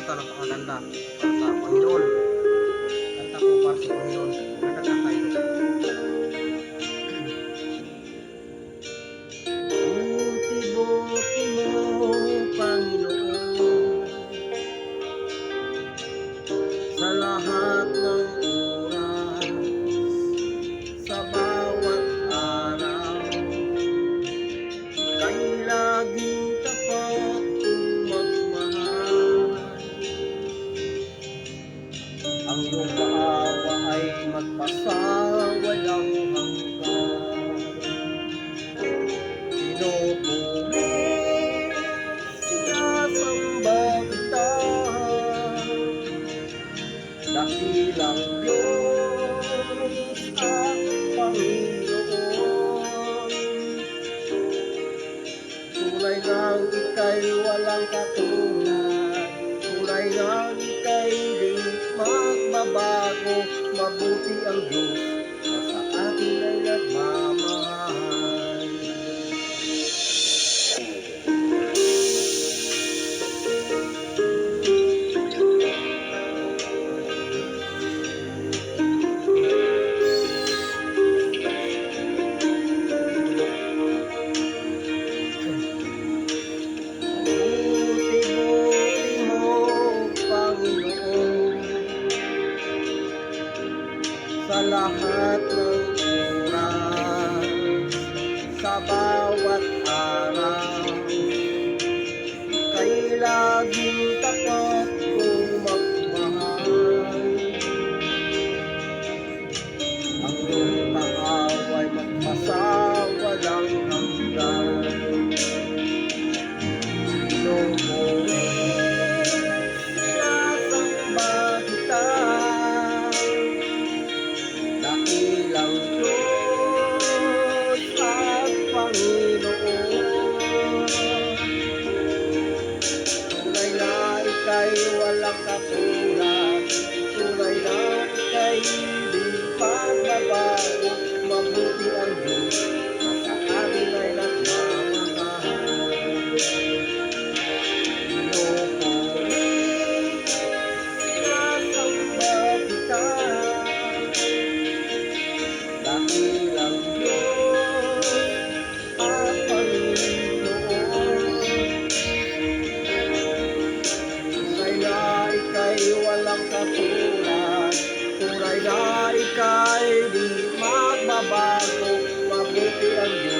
kanta, napakaganda para sa Panginoon. Kanta ko para sa Panginoon. Maganda kanta ito. Buti-buti mo, Panginoon, sa lahat ng oras, sa bawat araw, kay laging tapat kong magmahal. Ang iyong paawa ay magpasawalang hanggan. Pinupuri, sinasamba kita, dakilang Diyos at Panginoon. Tunay ngang ika'y walang katulad, tunay ngang ika'y di magbabago. Mabuti ang Diyos na sa atin ay nagmamahal. Buti-buti mo, Panginoon, sa lahat ng oras, sa bawat araw, kay laging tapat kong magmahal. Ang iyong pag-away magpasawalang hanggan. Pinupuri, sinasamba kita, dakilang Diyos at Panginoon. Tunay na ika'y walang katulad, tunay na ika'y di pagbabago. Mabuti ang Diyos na sa atin ay nagmamahal. Pinupuri, sinasamba kita, dakilang Diyos at Panginoon. Tunay na ika'y walang katulad, tunay na ika'y di magbabago. Mabuti ang Diyos